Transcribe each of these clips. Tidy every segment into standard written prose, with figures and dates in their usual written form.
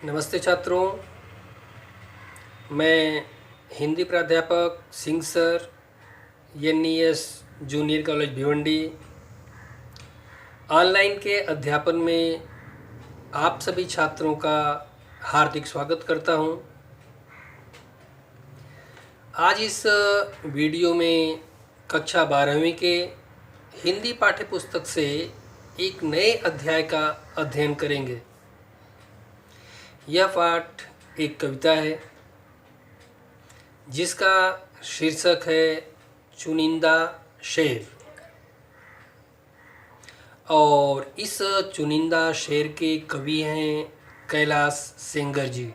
नमस्ते छात्रों। मैं हिंदी प्राध्यापक Singh sir, NES junior college Bhiwandi online के अध्यापन में आप सभी छात्रों का हार्दिक स्वागत करता हूं। आज इस वीडियो में कक्षा 12वीं के हिंदी पाठ्यपुस्तक से एक नए अध्याय का अध्ययन करेंगे। यह पाठ एक कविता है जिसका शीर्षक है चुनिंदा शेर। और इस चुनिंदा शेर के कवि हैं कैलाश सेंगर जी।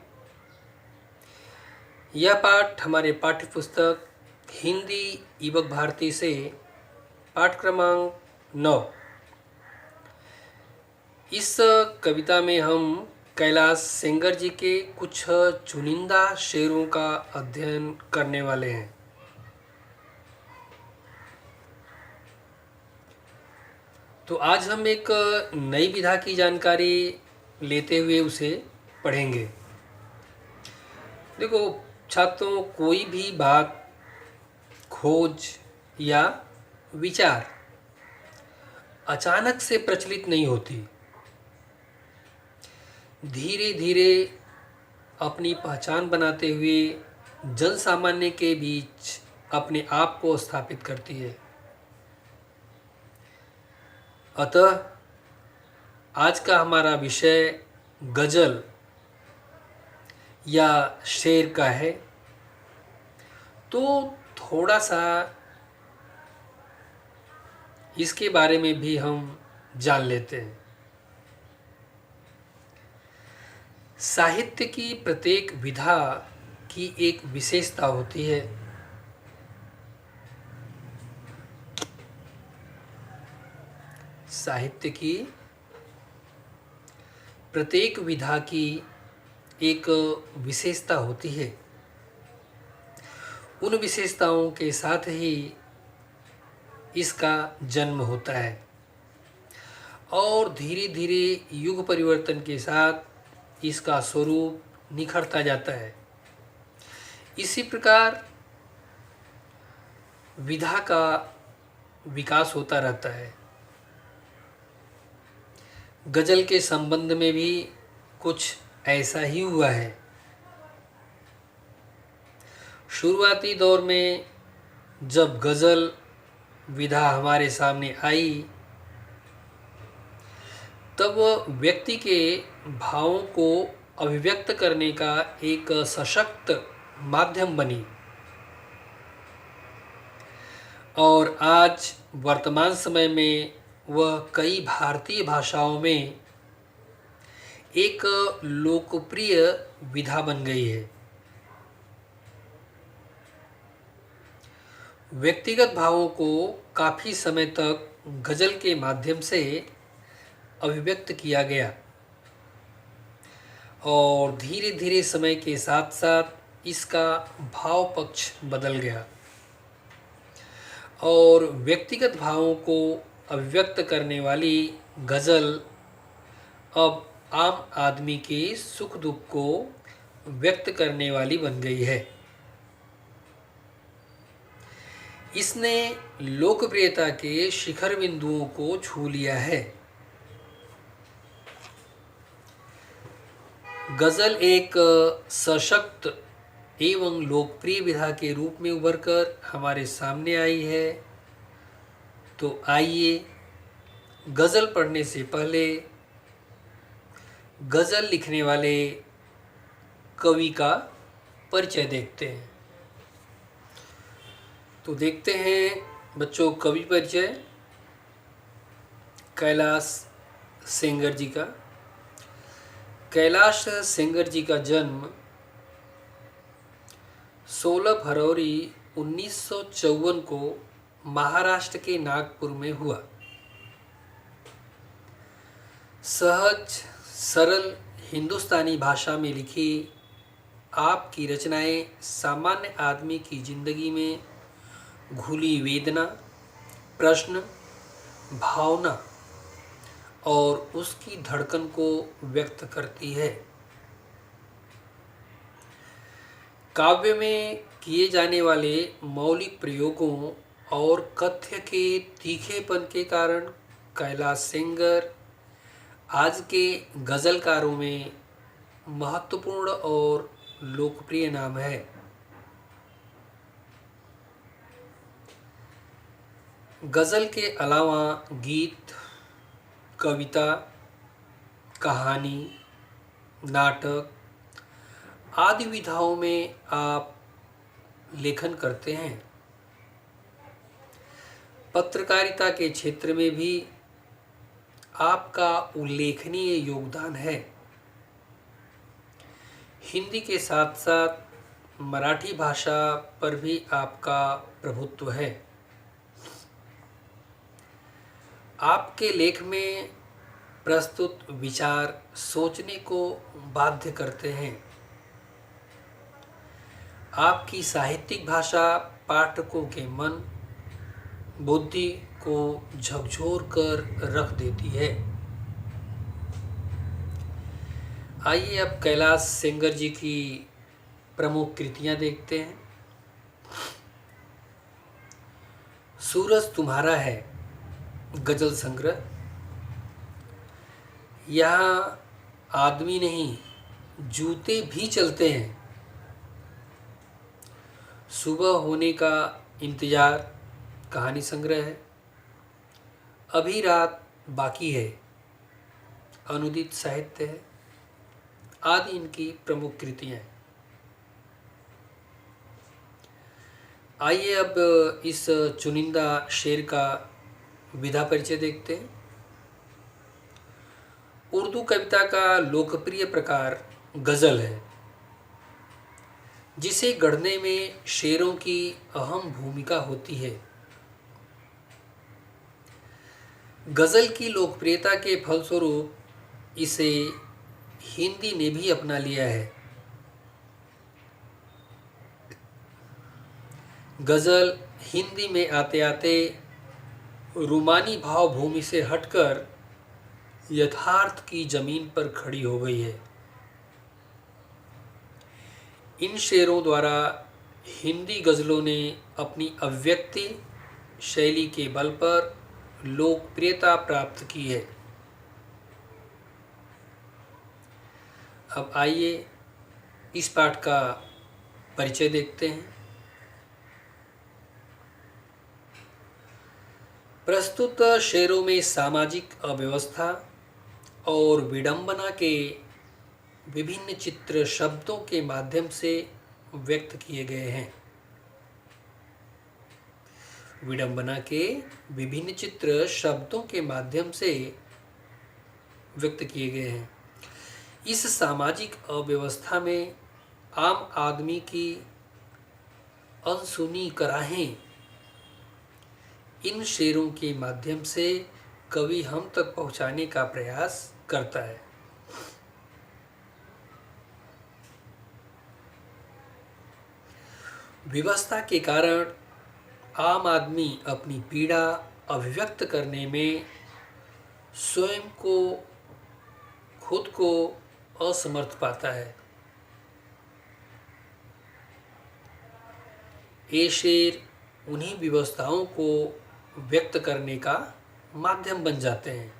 यह पाठ हमारे पाठ्यपुस्तक हिंदी ईबक भारती से पाठ क्रमांक 9। इस कविता में हम कैलाश सेंगर जी के कुछ चुनिंदा शेरों का अध्ययन करने वाले हैं। तो आज हम एक नई विधा की जानकारी लेते हुए उसे पढ़ेंगे। देखो छात्रों, कोई भी बात, खोज या विचार अचानक से प्रचलित नहीं होती। धीरे धीरे अपनी पहचान बनाते हुए जन सामान्य के बीच अपने आप को स्थापित करती है। अतः आज का हमारा विषय गजल या शेर का है। तो थोड़ा सा इसके बारे में भी हम जान लेते हैं। साहित्य की प्रत्येक विधा की एक विशेषता होती है। साहित्य की प्रत्येक विधा की एक विशेषता होती है। उन विशेषताओं के साथ ही इसका जन्म होता है और धीरे धीरे युग परिवर्तन के साथ इसका स्वरूप निखरता जाता है। इसी प्रकार विधा का विकास होता रहता है। गजल के संबंध में भी कुछ ऐसा ही हुआ है। शुरुआती दौर में जब गजल विधा हमारे सामने आई, तब व्यक्ति के भावों को अभिव्यक्त करने का एक सशक्त माध्यम बनी। और आज वर्तमान समय में वह कई भारतीय भाषाओं में एक लोकप्रिय विधा बन गई है। व्यक्तिगत भावों को काफ़ी समय तक गजल के माध्यम से अभिव्यक्त किया गया और धीरे धीरे समय के साथ साथ इसका भाव पक्ष बदल गया और व्यक्तिगत भावों को अभिव्यक्त करने वाली गज़ल अब आम आदमी के सुख दुख को व्यक्त करने वाली बन गई है। इसने लोकप्रियता के शिखर बिंदुओं को छू लिया है। गज़ल एक सशक्त एवं लोकप्रिय विधा के रूप में उभरकर हमारे सामने आई है। तो आइए गज़ल पढ़ने से पहले गज़ल लिखने वाले कवि का परिचय देखते हैं। तो देखते हैं बच्चों कवि परिचय कैलाश सेंगर जी का। कैलाश सेंगर जी का जन्म 16 फरवरी 1954 को महाराष्ट्र के नागपुर में हुआ। सहज सरल हिंदुस्तानी भाषा में लिखी आपकी रचनाएं सामान्य आदमी की जिंदगी में घुली वेदना, प्रश्न, भावना और उसकी धड़कन को व्यक्त करती है। काव्य में किए जाने वाले मौलिक प्रयोगों और कथ्य के तीखेपन के कारण कैलाश सेंगर आज के गज़लकारों में महत्वपूर्ण और लोकप्रिय नाम है। गज़ल के अलावा गीत, कविता, कहानी, नाटक आदि विधाओं में आप लेखन करते हैं। पत्रकारिता के क्षेत्र में भी आपका उल्लेखनीय योगदान है। हिंदी के साथ साथ मराठी भाषा पर भी आपका प्रभुत्व है। आपके लेख में प्रस्तुत विचार सोचने को बाध्य करते हैं। आपकी साहित्यिक भाषा पाठकों के मन, बुद्धि को झकझोर कर रख देती है। आइए अब कैलाश सेंगर जी की प्रमुख कृतियां देखते हैं। सूरज तुम्हारा है गजल संग्रह। यहाँ आदमी नहीं, जूते भी चलते हैं। सुबह होने का इंतजार कहानी संग्रह है। अभी रात बाकी है अनुदित साहित्य है आदि इनकी प्रमुख कृतियां हैं। आइए अब इस चुनिंदा शेर का विधा परिचय देखते हैं। उर्दू कविता का लोकप्रिय प्रकार गज़ल है, जिसे गढ़ने में शेरों की अहम भूमिका होती है। गज़ल की लोकप्रियता के फलस्वरूप इसे हिंदी ने भी अपना लिया है। गज़ल हिंदी में आते आते रूमानी भावभूमि से हटकर यथार्थ की जमीन पर खड़ी हो गई है। इन शेरों द्वारा हिंदी गज़लों ने अपनी अभिव्यक्ति शैली के बल पर लोकप्रियता प्राप्त की है। अब आइए इस पाठ का परिचय देखते हैं। प्रस्तुत शेरों में सामाजिक अव्यवस्था और विडंबना के विभिन्न चित्र शब्दों के माध्यम से व्यक्त किए गए हैं। विडंबना के विभिन्न चित्र शब्दों के माध्यम से व्यक्त किए गए हैं। इस सामाजिक अव्यवस्था में आम आदमी की अनसुनी कराहें इन शेरों के माध्यम से कवि हम तक पहुंचाने का प्रयास करता है। विवशता के कारण आम आदमी अपनी पीड़ा अभिव्यक्त करने में स्वयं को खुद को असमर्थ पाता है। ये शेर उन्हीं विवशताओं को व्यक्त करने का माध्यम बन जाते हैं।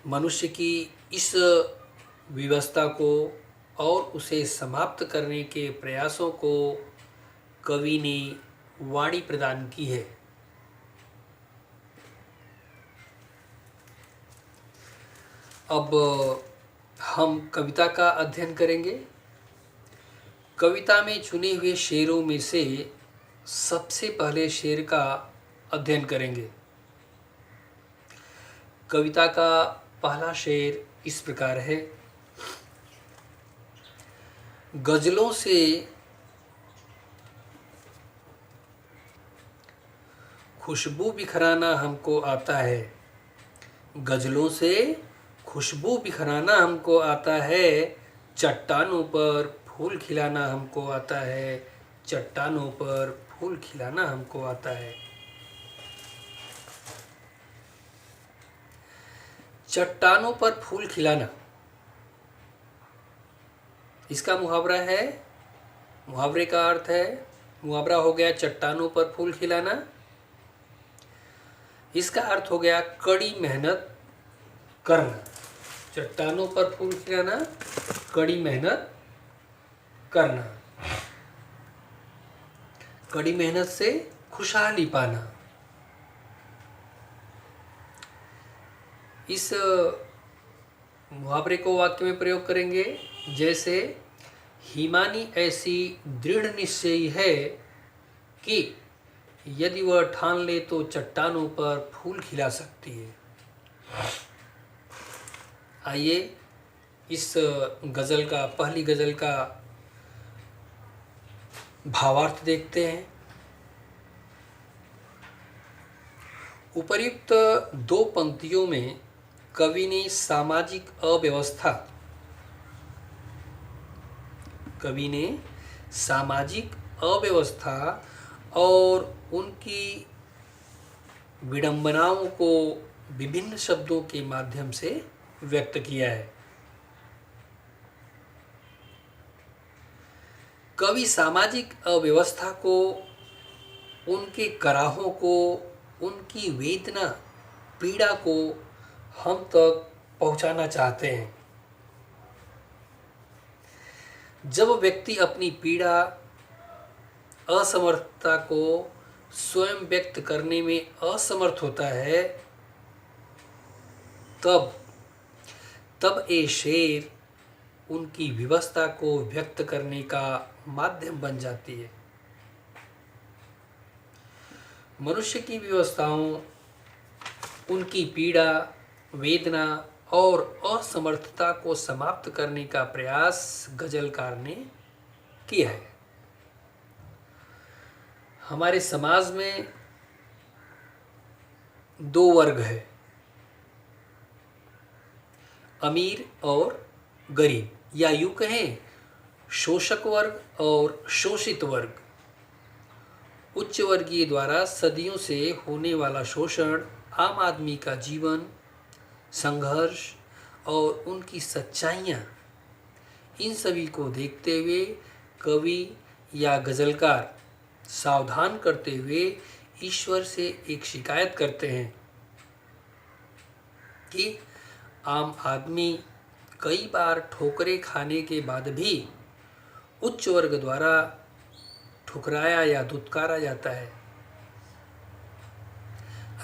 मनुष्य की इस विवशता को और उसे समाप्त करने के प्रयासों को कवि ने वाणी प्रदान की है। अब हम कविता का अध्ययन करेंगे। कविता में चुने हुए शेरों में से सबसे पहले शेर का अध्ययन करेंगे। कविता का पहला शेर इस प्रकार है। गजलों से खुशबू बिखराना हमको आता है। गजलों से खुशबू बिखराना हमको आता है। चट्टानों पर फूल खिलाना हमको आता है। चट्टानों पर फूल खिलाना हमको आता है। चट्टानों पर फूल खिलाना इसका मुहावरा है, मुहावरे का अर्थ है, मुहावरा हो गया चट्टानों पर फूल खिलाना। इसका अर्थ हो गया कड़ी मेहनत करना। चट्टानों पर फूल खिलाना, कड़ी मेहनत करना। कड़ी मेहनत से खुशहाली पाना। इस मुहावरे को वाक्य में प्रयोग करेंगे, जैसे हिमानी ऐसी दृढ़ निश्चयी है कि यदि वह ठान ले तो चट्टानों पर फूल खिला सकती है। आइए इस गज़ल का, पहली गज़ल का भावार्थ देखते हैं। उपर्युक्त दो पंक्तियों में कवि ने सामाजिक अव्यवस्था और उनकी विडंबनाओं को विभिन्न शब्दों के माध्यम से व्यक्त किया है। कवि सामाजिक अव्यवस्था को, उनके कराहों को, उनकी वेदना, पीड़ा को हम तक पहुंचाना चाहते हैं। जब व्यक्ति अपनी पीड़ा, असमर्थता को स्वयं व्यक्त करने में असमर्थ होता है, तब ये शेर उनकी विवशता को व्यक्त करने का माध्यम बन जाती है। मनुष्य की विवशताओं, उनकी पीड़ा, वेदना और असमर्थता को समाप्त करने का प्रयास गजलकार ने किया है। हमारे समाज में दो वर्ग है, अमीर और गरीब, या यूं कहें शोषक वर्ग और शोषित वर्ग। उच्च वर्गीय द्वारा सदियों से होने वाला शोषण, आम आदमी का जीवन, संघर्ष और उनकी सच्चाइयाँ, इन सभी को देखते हुए कवि या गज़लकार सावधान करते हुए ईश्वर से एक शिकायत करते हैं कि आम आदमी कई बार ठोकरें खाने के बाद भी उच्च वर्ग द्वारा ठुकराया या दुत्कारा जाता है।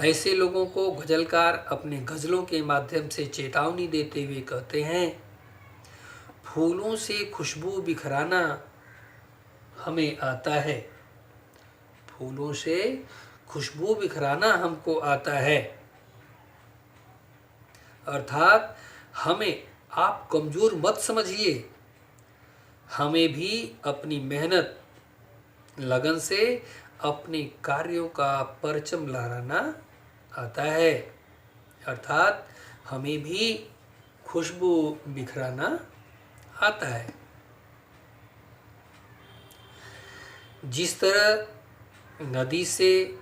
ऐसे लोगों को गजलकार अपने गज़लों के माध्यम से चेतावनी देते हुए कहते हैं, फूलों से खुशबू बिखराना हमें आता है, फूलों से खुशबू बिखराना हमको आता है। अर्थात हमें आप कमज़ोर मत समझिए, हमें भी अपनी मेहनत, लगन से अपने कार्यों का परचम लहराना आता है। अर्थात हमें भी खुशबू बिखराना आता है। जिस तरह नदी से,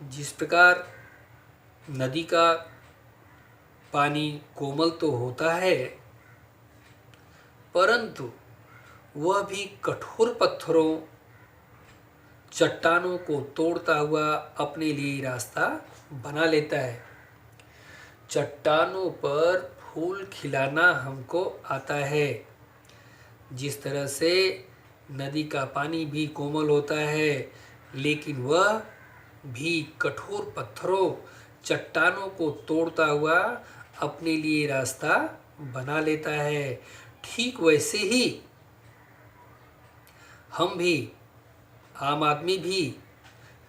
जिस प्रकार नदी का पानी कोमल तो होता है, परंतु वह भी कठोर पत्थरों, चट्टानों को तोड़ता हुआ अपने लिए रास्ता बना लेता है। चट्टानों पर फूल खिलाना हमको आता है। जिस तरह से नदी का पानी भी कोमल होता है, लेकिन वह भी कठोर पत्थरों, चट्टानों को तोड़ता हुआ अपने लिए रास्ता बना लेता है, ठीक वैसे ही हम भी, आम आदमी भी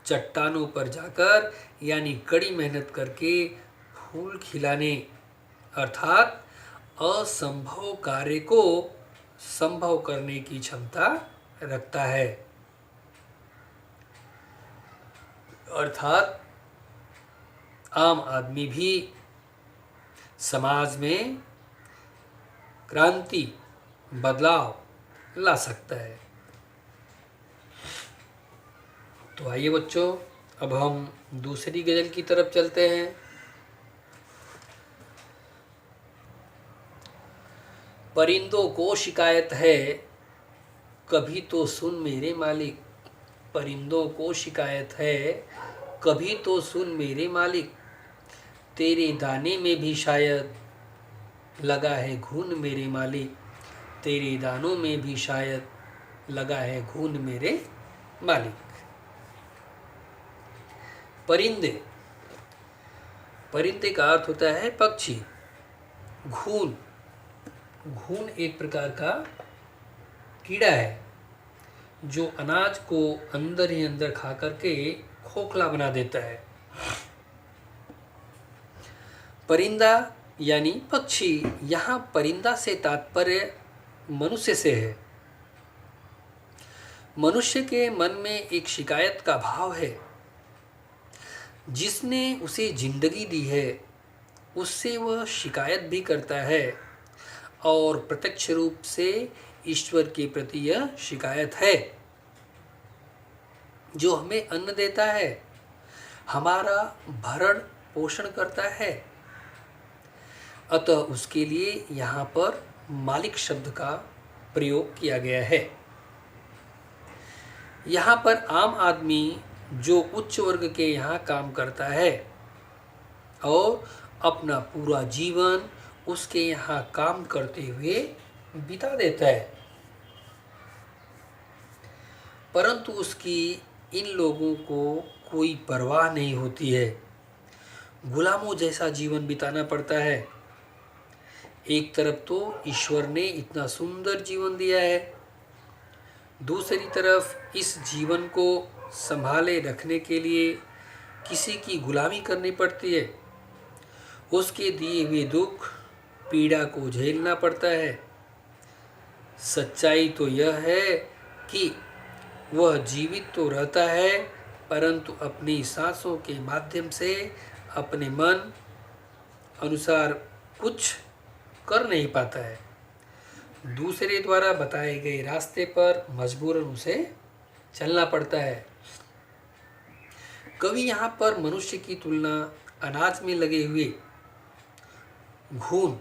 चट्टानों पर जाकर, यानी कड़ी मेहनत करके फूल खिलाने, अर्थात असंभव कार्य को संभव करने की क्षमता रखता है। अर्थात आम आदमी भी समाज में क्रांति, बदलाव ला सकता है। तो आइए बच्चों, अब हम दूसरी गज़ल की तरफ चलते हैं। परिंदों को शिकायत है, कभी तो सुन मेरे मालिक। परिंदों को शिकायत है, कभी तो सुन मेरे मालिक। तेरे दाने में भी शायद लगा है घुन मेरे मालिक। तेरे दानों में भी शायद लगा है घुन मेरे मालिक। परिंदे, परिंदे का अर्थ होता है पक्षी। घून, घून एक प्रकार का कीड़ा है जो अनाज को अंदर ही अंदर खा करके खोखला बना देता है। परिंदा यानी पक्षी, यहाँ परिंदा से तात्पर्य मनुष्य से है। मनुष्य के मन में एक शिकायत का भाव है। जिसने उसे जिंदगी दी है उससे वह शिकायत भी करता है और प्रत्यक्ष रूप से ईश्वर के प्रति यह शिकायत है। जो हमें अन्न देता है, हमारा भरण पोषण करता है, अतः उसके लिए यहाँ पर मालिक शब्द का प्रयोग किया गया है। यहाँ पर आम आदमी जो उच्च वर्ग के यहाँ काम करता है और अपना पूरा जीवन उसके यहाँ काम करते हुए बिता देता है, परंतु उसकी इन लोगों को कोई परवाह नहीं होती है। गुलामों जैसा जीवन बिताना पड़ता है। एक तरफ तो ईश्वर ने इतना सुंदर जीवन दिया है, दूसरी तरफ इस जीवन को संभाले रखने के लिए किसी की गुलामी करनी पड़ती है। उसके दिए हुए दुख पीड़ा को झेलना पड़ता है। सच्चाई तो यह है कि वह जीवित तो रहता है, परंतु अपनी सांसों के माध्यम से अपने मन अनुसार कुछ कर नहीं पाता है। दूसरे द्वारा बताए गए रास्ते पर मजबूरन उसे चलना पड़ता है। कवि यहाँ पर मनुष्य की तुलना अनाज में लगे हुए घून,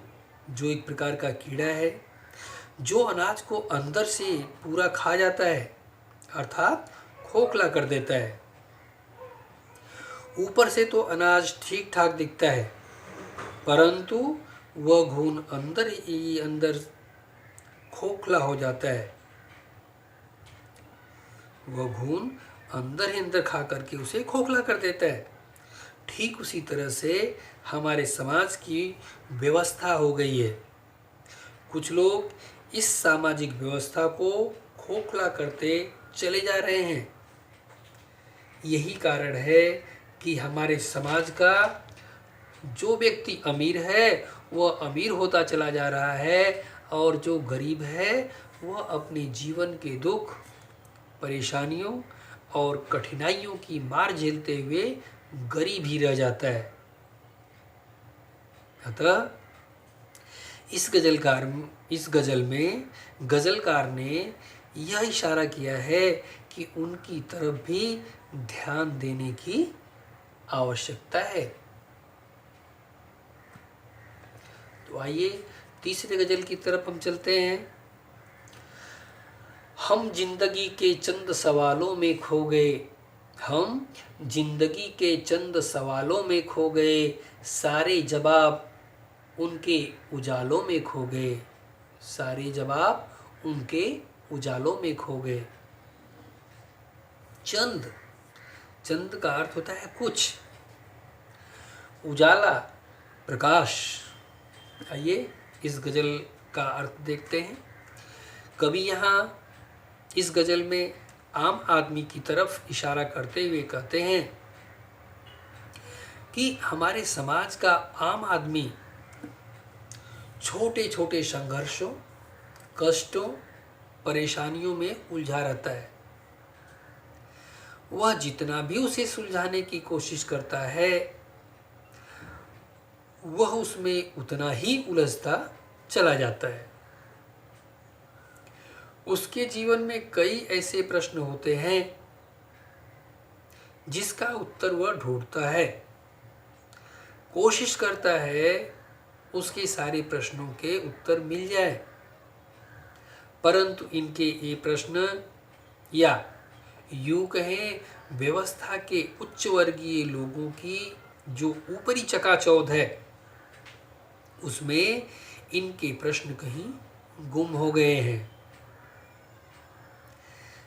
जो एक प्रकार का कीड़ा है, जो अनाज को अंदर से पूरा खा जाता है, अर्थात खोखला कर देता है। ऊपर से तो अनाज ठीक ठाक दिखता है, परंतु वह घून अंदर ही अंदर खोखला हो जाता है। वह घून अंदर ही अंदर खा करके उसे खोखला कर देता है। ठीक उसी तरह से हमारे समाज की व्यवस्था हो गई है। कुछ लोग इस सामाजिक व्यवस्था को खोखला करते चले जा रहे हैं। यही कारण है कि हमारे समाज का जो व्यक्ति अमीर है वह अमीर होता चला जा रहा है और जो गरीब है वह अपने जीवन के दुख, परेशानियों और कठिनाइयों की मार झेलते हुए गरीब ही रह जाता है। अतः इस गजल में गजलकार ने यह इशारा किया है कि उनकी तरफ भी ध्यान देने की आवश्यकता है। तो आइए तीसरे गजल की तरफ हम चलते हैं। हम जिंदगी के चंद सवालों में खो गए, हम जिंदगी के चंद सवालों में खो गए, सारे जवाब उनके उजालों में खो गए, सारे जवाब उनके उजालों में खो गए। चंद, चंद का अर्थ होता है कुछ, उजाला प्रकाश। आइए इस गजल का अर्थ देखते हैं। कवि यहाँ इस गजल में आम आदमी की तरफ इशारा करते हुए कहते हैं कि हमारे समाज का आम आदमी छोटे छोटे संघर्षों, कष्टों, परेशानियों में उलझा रहता है। वह जितना भी उसे सुलझाने की कोशिश करता है वह उसमें उतना ही उलझता चला जाता है। उसके जीवन में कई ऐसे प्रश्न होते हैं जिसका उत्तर वह ढूंढता है, कोशिश करता है उसके सारे प्रश्नों के उत्तर मिल जाए, परंतु इनके ये प्रश्न, या यूं कहें व्यवस्था के उच्च वर्गीय लोगों की जो ऊपरी चकाचौंध है, उसमें इनके प्रश्न कहीं गुम हो गए हैं।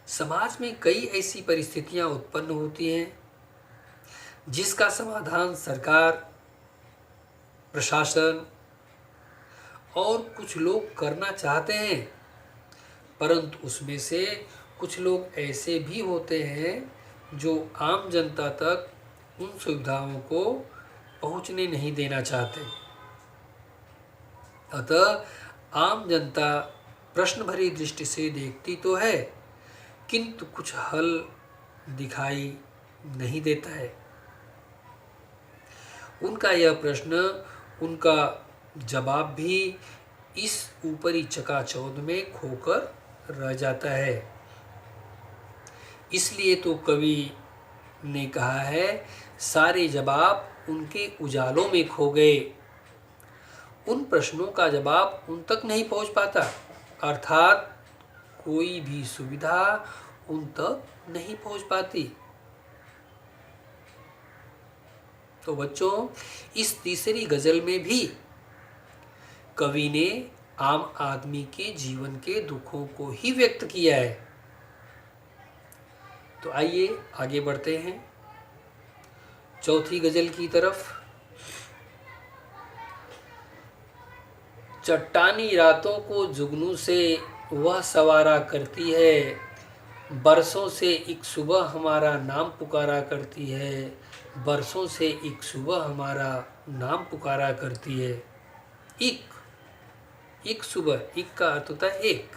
समाज में कई ऐसी परिस्थितियां उत्पन्न होती हैं जिसका समाधान सरकार, प्रशासन और कुछ लोग करना चाहते हैं, परंतु उसमें से कुछ लोग ऐसे भी होते हैं जो आम जनता तक उन सुविधाओं को पहुंचने नहीं देना चाहते। अतः आम जनता प्रश्न भरी दृष्टि से देखती तो है, किंतु कुछ हल दिखाई नहीं देता है। उनका यह प्रश्न, उनका जवाब भी इस ऊपरी चकाचौंध में खोकर रह जाता है। इसलिए तो कवि ने कहा है, सारे जवाब उनके उजालों में खो गए। उन प्रश्नों का जवाब उन तक नहीं पहुंच पाता, अर्थात कोई भी सुविधा उन तक नहीं पहुंच पाती। तो बच्चों, इस तीसरी गजल में भी कवि ने आम आदमी के जीवन के दुखों को ही व्यक्त किया है। तो आइए आगे बढ़ते हैं चौथी गजल की तरफ। चट्टानी रातों को जुगनू से वह सवारा करती है, बरसों से एक सुबह हमारा नाम पुकारा करती है, बरसों से एक सुबह हमारा नाम पुकारा करती है। एक सुबह, एक का अर्थ होता है एक।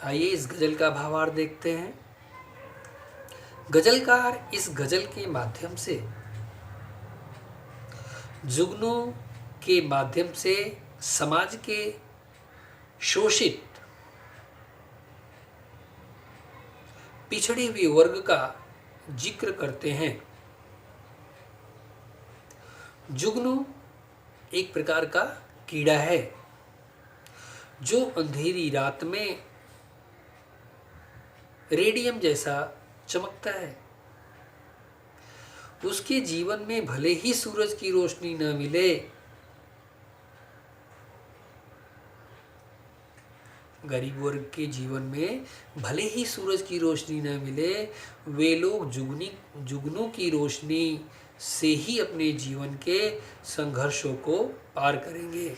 आइए इस गजल का भावार्थ देखते हैं। गजलकार इस गजल के माध्यम से, जुगनू के माध्यम से समाज के शोषित, पिछड़े हुए वर्ग का जिक्र करते हैं। जुगनू एक प्रकार का कीड़ा है जो अंधेरी रात में रेडियम जैसा चमकता है। उसके जीवन में भले ही सूरज की रोशनी न मिले, गरीब वर्ग के जीवन में भले ही सूरज की रोशनी न मिले, वे लोग जुगनू की रोशनी से ही अपने जीवन के संघर्षों को पार करेंगे।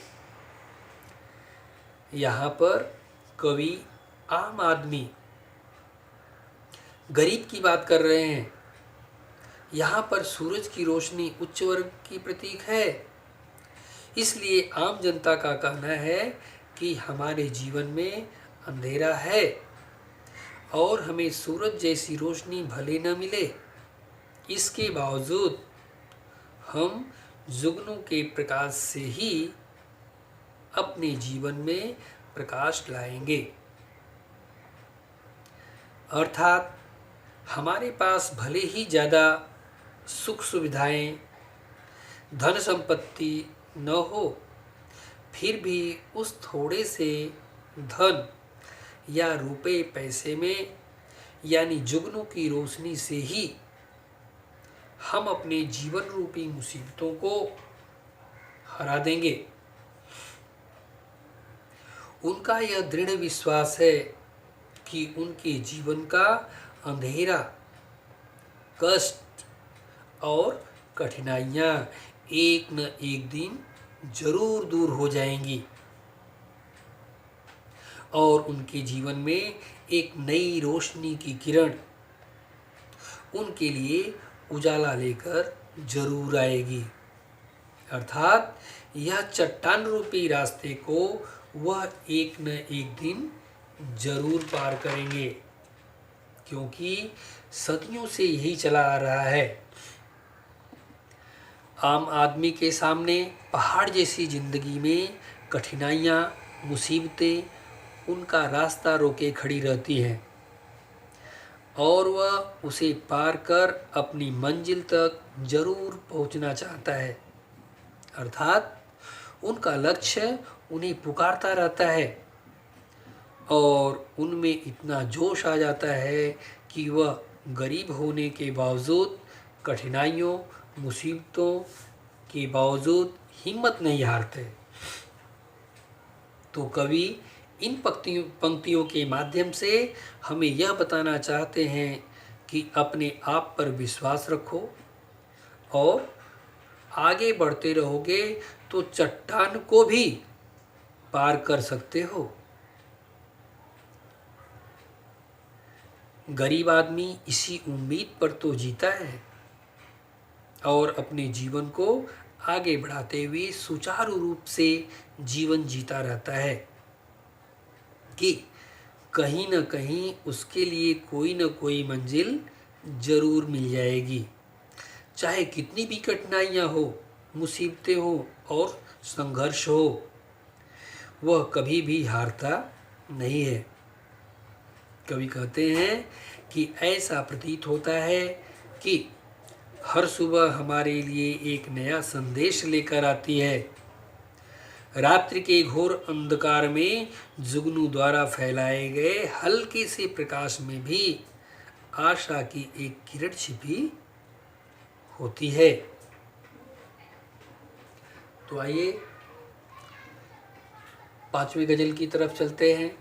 यहाँ पर कवि आम आदमी, गरीब की बात कर रहे हैं। यहाँ पर सूरज की रोशनी उच्च वर्ग की प्रतीक है। इसलिए आम जनता का कहना है कि हमारे जीवन में अंधेरा है और हमें सूरज जैसी रोशनी भले न मिले, इसके बावजूद हम जुगनू के प्रकाश से ही अपने जीवन में प्रकाश लाएंगे। अर्थात हमारे पास भले ही ज़्यादा सुख सुविधाएं, धन संपत्ति न हो, फिर भी उस थोड़े से धन या रुपए पैसे में, यानी जुगनू की रोशनी से ही हम अपने जीवन रूपी मुसीबतों को हरा देंगे। उनका यह दृढ़ विश्वास है कि उनके जीवन का अंधेरा, कष्ट और कठिनाइयाँ एक न एक दिन जरूर दूर हो जाएंगी और उनके जीवन में एक नई रोशनी की किरण उनके लिए उजाला लेकर जरूर आएगी। अर्थात यह चट्टान रूपी रास्ते को वह एक न एक दिन जरूर पार करेंगे, क्योंकि सदियों से यही चला आ रहा है। आम आदमी के सामने पहाड़ जैसी जिंदगी में कठिनाइयाँ, मुसीबतें उनका रास्ता रोके खड़ी रहती हैं और वह उसे पार कर अपनी मंजिल तक जरूर पहुंचना चाहता है। अर्थात उनका लक्ष्य उन्हें पुकारता रहता है और उनमें इतना जोश आ जाता है कि वह गरीब होने के बावजूद, कठिनाइयों मुसीबतों के बावजूद हिम्मत नहीं हारते। तो कवि इन पंक्तियों के माध्यम से हमें यह बताना चाहते हैं कि अपने आप पर विश्वास रखो और आगे बढ़ते रहोगे तो चट्टान को भी पार कर सकते हो। गरीब आदमी इसी उम्मीद पर तो जीता है और अपने जीवन को आगे बढ़ाते हुए सुचारू रूप से जीवन जीता रहता है कि कहीं न कहीं उसके लिए कोई न कोई मंजिल जरूर मिल जाएगी, चाहे कितनी भी कठिनाइयाँ हो, मुसीबतें हो और संघर्ष हो, वह कभी भी हारता नहीं है। कवि कहते हैं कि ऐसा प्रतीत होता है कि हर सुबह हमारे लिए एक नया संदेश लेकर आती है। रात्रि के घोर अंधकार में जुगनू द्वारा फैलाए गए हल्के से प्रकाश में भी आशा की एक किरण छिपी होती है। तो आइए 5वीं गजल की तरफ चलते हैं।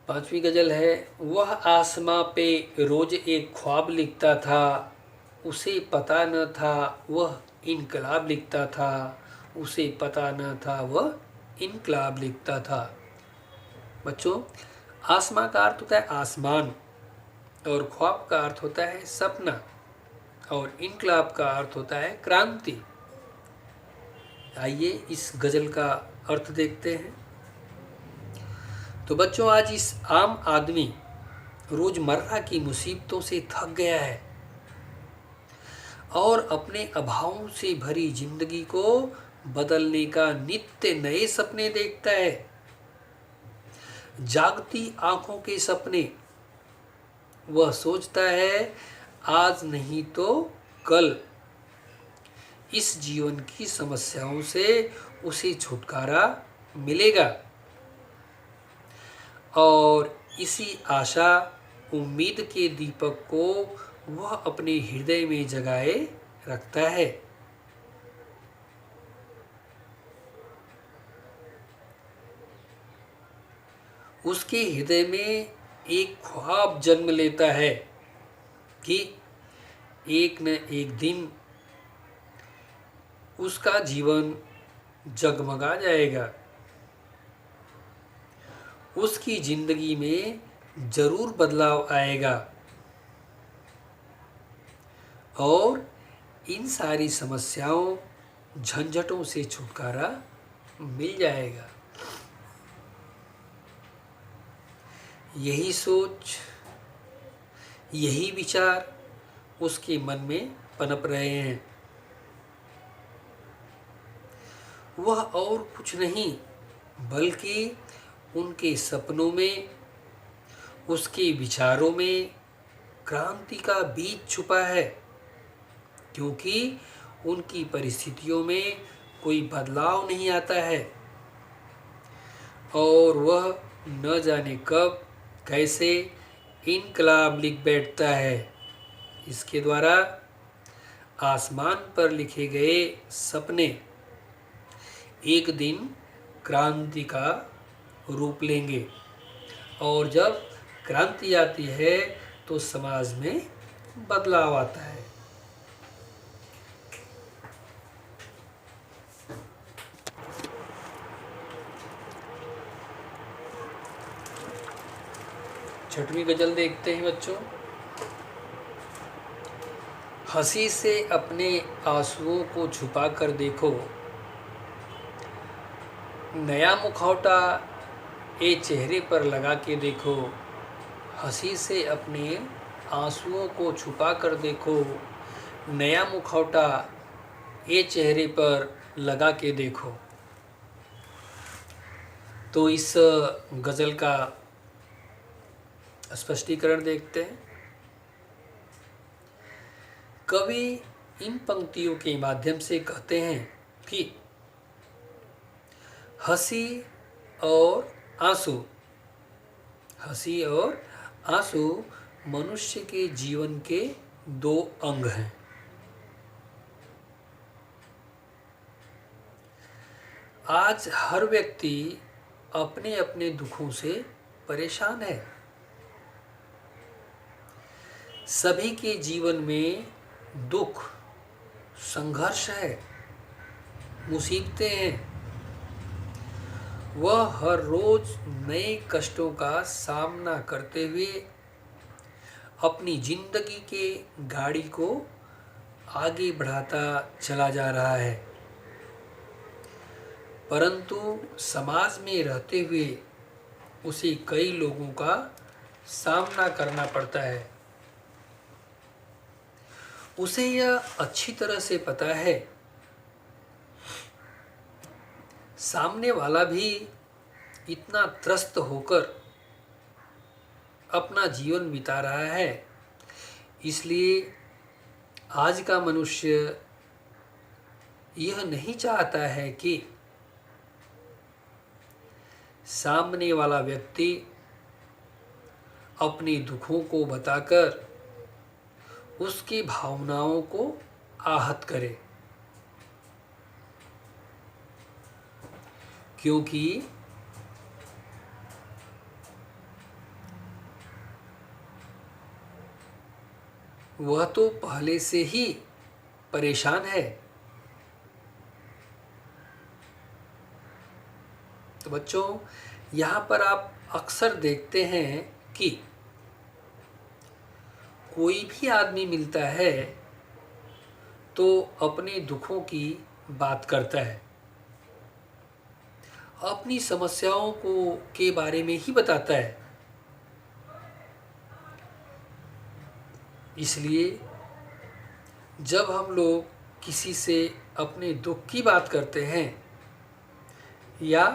5वीं गजल है, वह आसमां पे रोज एक ख्वाब लिखता था, उसे पता न था वह इनकलाब लिखता था, उसे पता न था वह इनकलाब लिखता था। बच्चों, आसमां का अर्थ होता है आसमान और ख्वाब का अर्थ होता है सपना और इनकलाब का अर्थ होता है क्रांति। आइए इस गजल का अर्थ देखते हैं। तो बच्चों, आज इस आम आदमी रोजमर्रा की मुसीबतों से थक गया है और अपने अभावों से भरी जिंदगी को बदलने का नित्य नए सपने देखता है। जागती आंखों के सपने। वह सोचता है आज नहीं तो कल इस जीवन की समस्याओं से उसे छुटकारा मिलेगा और इसी आशा उम्मीद के दीपक को वह अपने हृदय में जगाए रखता है। उसके हृदय में एक ख्वाब जन्म लेता है कि एक न एक दिन उसका जीवन जगमगा जाएगा, उसकी जिंदगी में जरूर बदलाव आएगा और इन सारी समस्याओं झंझटों से छुटकारा मिल जाएगा। यही सोच, यही विचार उसके मन में पनप रहे हैं। वह और कुछ नहीं बल्कि उनके सपनों में, उसके विचारों में क्रांति का बीज छुपा है, क्योंकि उनकी परिस्थितियों में कोई बदलाव नहीं आता है और वह न जाने कब कैसे इनकलाब लिख बैठता है। इसके द्वारा आसमान पर लिखे गए सपने एक दिन क्रांति का रूप लेंगे और जब क्रांति आती है तो समाज में बदलाव आता है। छठवीं गजल देखते हैं बच्चों। हंसी से अपने आंसुओं को छुपा कर देखो, नया मुखौटा ए चेहरे पर लगा के देखो। हंसी से अपने आंसुओं को छुपा कर देखो, नया मुखौटा ए चेहरे पर लगा के देखो। तो इस गज़ल का स्पष्टीकरण देखते हैं। कवि इन पंक्तियों के माध्यम से कहते हैं कि हंसी और आंसू, हंसी और आंसू मनुष्य के जीवन के दो अंग हैं। आज हर व्यक्ति अपने अपने दुखों से परेशान है। सभी के जीवन में दुख, संघर्ष है, मुसीबतें हैं। वह हर रोज नए कष्टों का सामना करते हुए अपनी जिंदगी के गाड़ी को आगे बढ़ाता चला जा रहा है। परंतु समाज में रहते हुए उसे कई लोगों का सामना करना पड़ता है। उसे यह अच्छी तरह से पता है, सामने वाला भी इतना त्रस्त होकर अपना जीवन बिता रहा है। इसलिए आज का मनुष्य यह नहीं चाहता है कि सामने वाला व्यक्ति अपने दुखों को बताकर उसकी भावनाओं को आहत करे, क्योंकि वह तो पहले से ही परेशान है। तो बच्चों, यहाँ पर आप अक्सर देखते हैं कि कोई भी आदमी मिलता है तो अपने दुखों की बात करता है, अपनी समस्याओं को के बारे में ही बताता है। इसलिए जब हम लोग किसी से अपने दुख की बात करते हैं या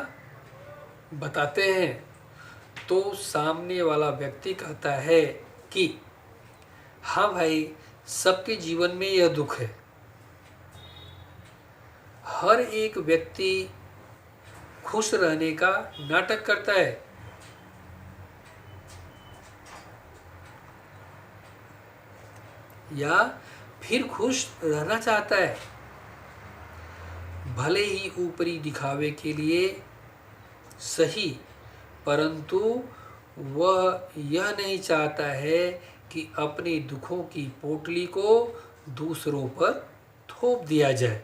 बताते हैं तो सामने वाला व्यक्ति कहता है कि हाँ भाई, सबके जीवन में यह दुख है। हर एक व्यक्ति खुश रहने का नाटक करता है। या फिर खुश रहना चाहता है, भले ही ऊपरी दिखावे के लिए सही, परंतु वह यह नहीं चाहता है कि अपने दुखों की पोटली को दूसरों पर थोप दिया जाए।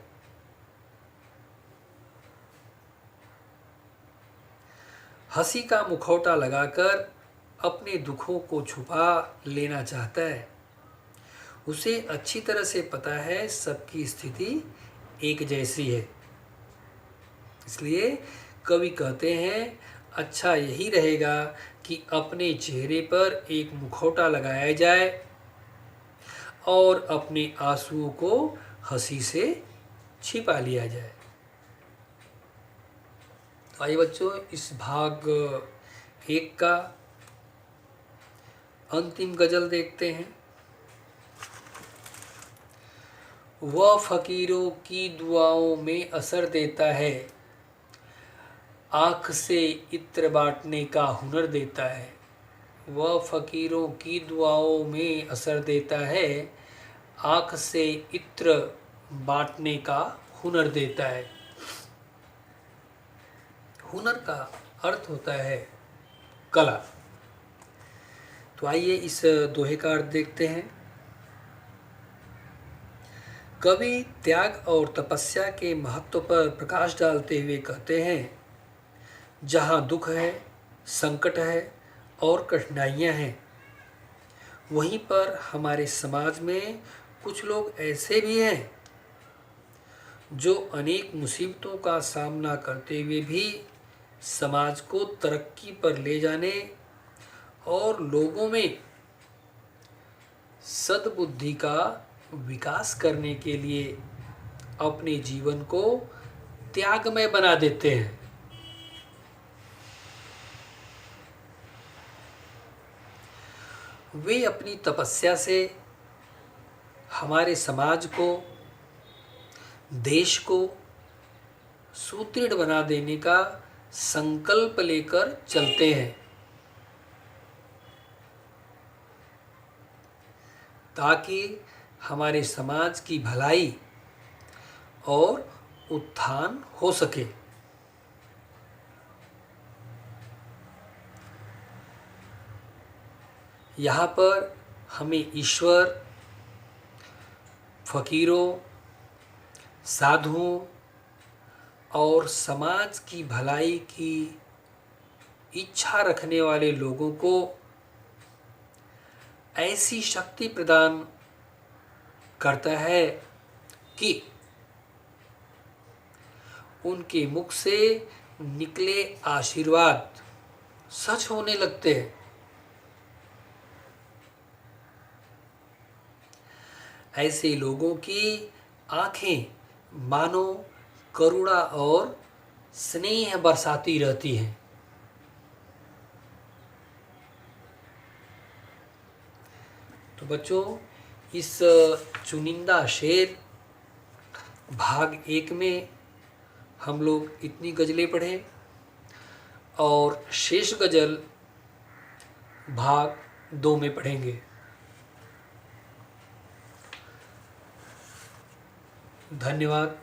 हंसी का मुखौटा लगाकर अपने दुखों को छुपा लेना चाहता है। उसे अच्छी तरह से पता है सबकी स्थिति एक जैसी है। इसलिए कवि कहते हैं, अच्छा यही रहेगा कि अपने चेहरे पर एक मुखौटा लगाया जाए और अपने आंसुओं को हंसी से छिपा लिया जाए। आइए बच्चों, इस भाग 1 का अंतिम गजल देखते हैं। वह फकीरों की दुआओं में असर देता है, आँख से इत्र बांटने का हुनर देता है। वह फकीरों की दुआओं में असर देता है, आँख से इत्र बांटने का हुनर देता है। हुनर का अर्थ होता है कला। तो आइए इस दोहे का अर्थ देखते हैं। कवि त्याग और तपस्या के महत्व पर प्रकाश डालते हुए कहते हैं, जहाँ दुख है, संकट है और कठिनाइयाँ हैं, वहीं पर हमारे समाज में कुछ लोग ऐसे भी हैं जो अनेक मुसीबतों का सामना करते हुए भी समाज को तरक्की पर ले जाने और लोगों में सद्बुद्धि का विकास करने के लिए अपने जीवन को त्यागमय बना देते हैं। वे अपनी तपस्या से हमारे समाज को, देश को सुदृढ़ बना देने का संकल्प लेकर चलते हैं ताकि हमारे समाज की भलाई और उत्थान हो सके। यहाँ पर हमें ईश्वर, फकीरों, साधुओं और समाज की भलाई की इच्छा रखने वाले लोगों को ऐसी शक्ति प्रदान करता है कि उनके मुख से निकले आशीर्वाद सच होने लगते हैं। ऐसे लोगों की आंखें मानो करुणा और स्नेह बरसाती रहती हैं। तो बच्चों, इस चुनिंदा शेर भाग 1 में हम लोग इतनी गज़लें पढ़े और शेष गज़ल भाग 2 में पढ़ेंगे। धन्यवाद।